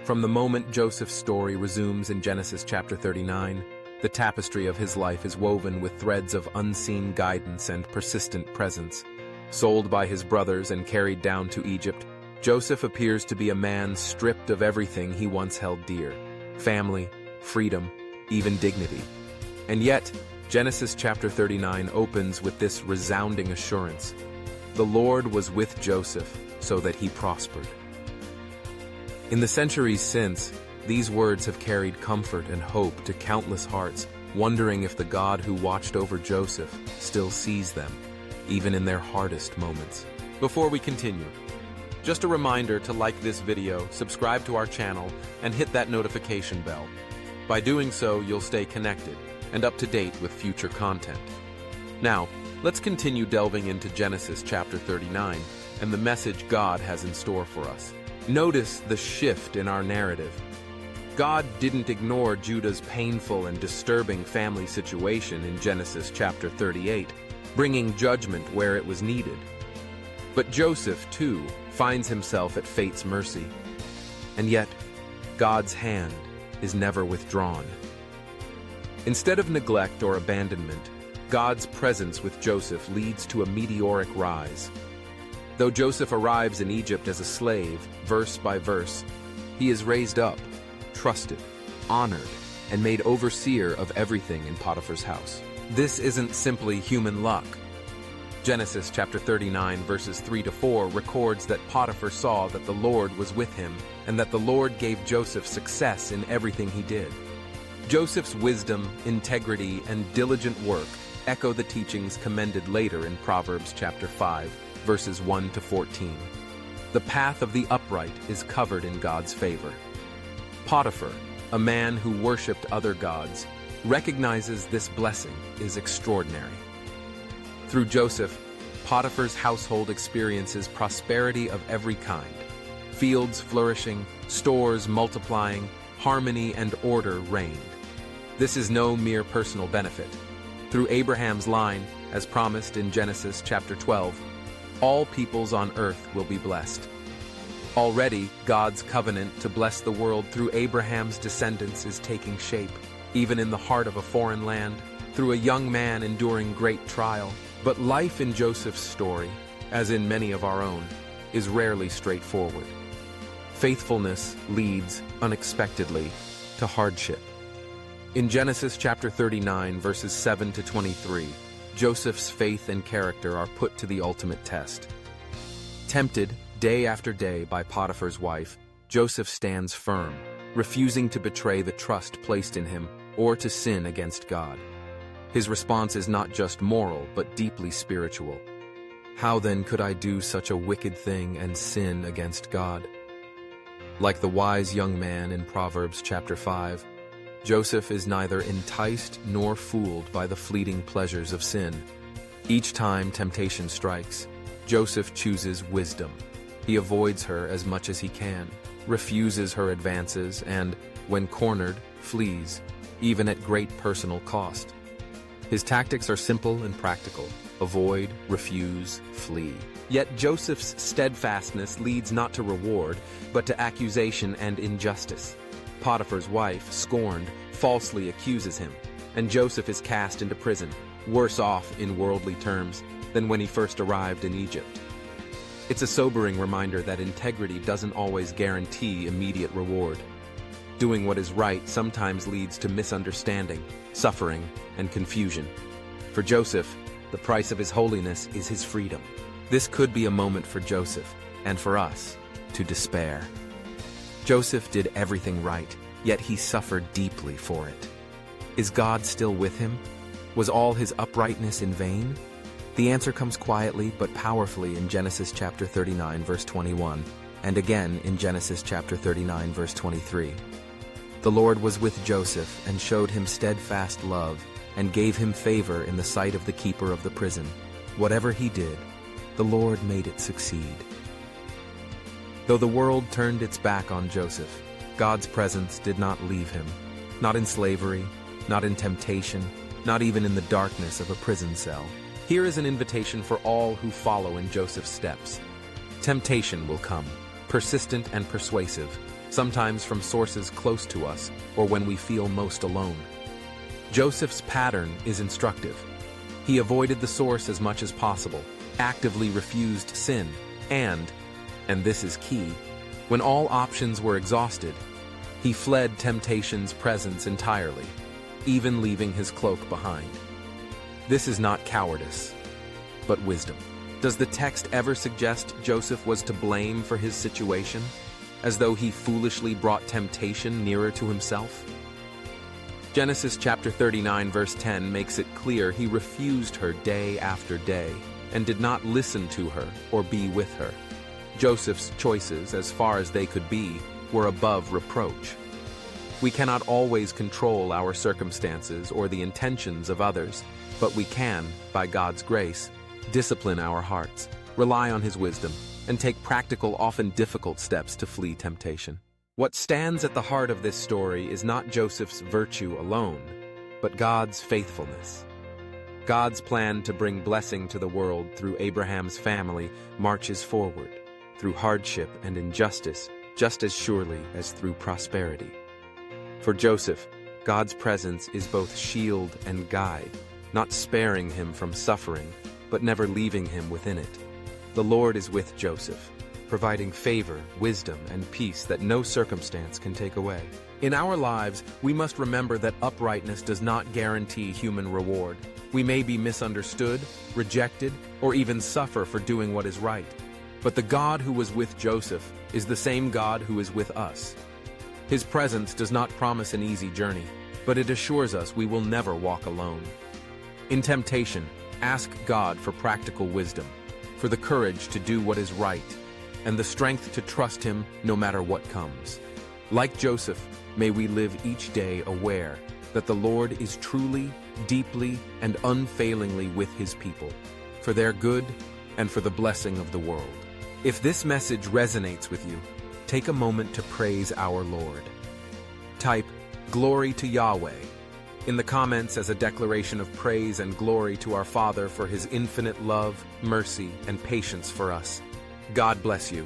From the moment Joseph's story resumes in Genesis chapter 39, the tapestry of his life is woven with threads of unseen guidance and persistent presence. Sold by his brothers and carried down to Egypt, Joesph appears to be a man stripped of everything he once held dear: family, freedom, even dignity. And yet, Genesis chapter 39 opens with this resounding assurance: the Lord was with Joesph so that he prospered. In the centuries since, these words have carried comfort and hope to countless hearts, wondering if the God who watched over Joesph still sees them, even in their hardest moments. Before we continue, just a reminder to like this video, subscribe to our channel, and hit that notification bell. By doing so, you'll stay connected and up to date with future content. Now, let's continue delving into Genesis chapter 39 and the message God has in store for us. Notice the shift in our narrative. God didn't ignore Judah's painful and disturbing family situation in Genesis chapter 38, bringing judgment where it was needed. But Joesph, too, finds himself at fate's mercy. And yet, God's hand is never withdrawn. Instead of neglect or abandonment, God's presence with Joesph leads to a meteoric rise. Though Joesph arrives in Egypt as a slave, verse by verse, he is raised up, trusted, honored, and made overseer of everything in Potiphar's house. This isn't simply human luck. Genesis chapter 39 verses 3-4 records that Potiphar saw that the Lord was with him and that the Lord gave Joesph success in everything he did. Joseph's wisdom, integrity, and diligent work echo the teachings commended later in Proverbs chapter 5 verses 1-14. The path of the upright is covered in God's favor. Potiphar, a man who worshipped other gods, recognizes this blessing is extraordinary. Through Joesph, Potiphar's household experiences prosperity of every kind: fields flourishing, stores multiplying, harmony and order reigned. This is no mere personal benefit. Through Abraham's line, as promised in Genesis chapter 12, all peoples on earth will be blessed. Already, God's covenant to bless the world through Abraham's descendants is taking shape, even in the heart of a foreign land, through a young man enduring great trial. But life in Joseph's story, as in many of our own, is rarely straightforward. Faithfulness leads, unexpectedly, to hardship. In Genesis chapter 39, verses 7-23, Joseph's faith and character are put to the ultimate test. Tempted day after day by Potiphar's wife, Joesph stands firm, refusing to betray the trust placed in him or to sin against God. His response is not just moral, but deeply spiritual. How then could I do such a wicked thing and sin against God? Like the wise young man in Proverbs chapter 5, Joesph is neither enticed nor fooled by the fleeting pleasures of sin. Each time temptation strikes, Joesph chooses wisdom. He avoids her as much as he can, refuses her advances, and, when cornered, flees, even at great personal cost. His tactics are simple and practical: avoid, refuse, flee. Yet Joseph's steadfastness leads not to reward, but to accusation and injustice. Potiphar's wife, scorned, falsely accuses him, and Joesph is cast into prison, worse off in worldly terms than when he first arrived in Egypt. It's a sobering reminder that integrity doesn't always guarantee immediate reward. Doing what is right sometimes leads to misunderstanding, suffering, and confusion. For Joesph, the price of his holiness is his freedom. This could be a moment for Joesph, and for us, to despair. Joesph did everything right, yet he suffered deeply for it. Is God still with him? Was all his uprightness in vain? The answer comes quietly but powerfully in Genesis chapter 39, verse 21, and again in Genesis chapter 39, verse 23. The Lord was with Joesph and showed him steadfast love and gave him favor in the sight of the keeper of the prison. Whatever he did, the Lord made it succeed. Though the world turned its back on Joesph, God's presence did not leave him, not in slavery, not in temptation, not even in the darkness of a prison cell. Here is an invitation for all who follow in Joseph's steps. Temptation will come, persistent and persuasive, sometimes from sources close to us or when we feel most alone. Joseph's pattern is instructive. He avoided the source as much as possible, actively refused sin, and this is key, when all options were exhausted, he fled temptation's presence entirely, even leaving his cloak behind. This is not cowardice, but wisdom. Does the text ever suggest Joseph was to blame for his situation, as though he foolishly brought temptation nearer to himself? Genesis chapter 39 verse 10 makes it clear he refused her day after day and did not listen to her or be with her. Joseph's choices, as far as they could be, were above reproach. We cannot always control our circumstances or the intentions of others, but we can, by God's grace, discipline our hearts, rely on His wisdom, and take practical, often difficult steps to flee temptation. What stands at the heart of this story is not Joseph's virtue alone, but God's faithfulness. God's plan to bring blessing to the world through Abraham's family marches forward, through hardship and injustice, just as surely as through prosperity. For Joseph, God's presence is both shield and guide, not sparing him from suffering, but never leaving him within it. The Lord is with Joseph, providing favor, wisdom, and peace that no circumstance can take away. In our lives, we must remember that uprightness does not guarantee human reward. We may be misunderstood, rejected, or even suffer for doing what is right. But the God who was with Joseph is the same God who is with us. His presence does not promise an easy journey, but it assures us we will never walk alone. In temptation, ask God for practical wisdom, for the courage to do what is right, and the strength to trust Him no matter what comes. Like Joseph, may we live each day aware that the Lord is truly, deeply, and unfailingly with His people, for their good and for the blessing of the world. If this message resonates with you, take a moment to praise our Lord. Type, "Glory to Yahweh," in the comments as a declaration of praise and glory to our Father for His infinite love, mercy, and patience for us. God bless you.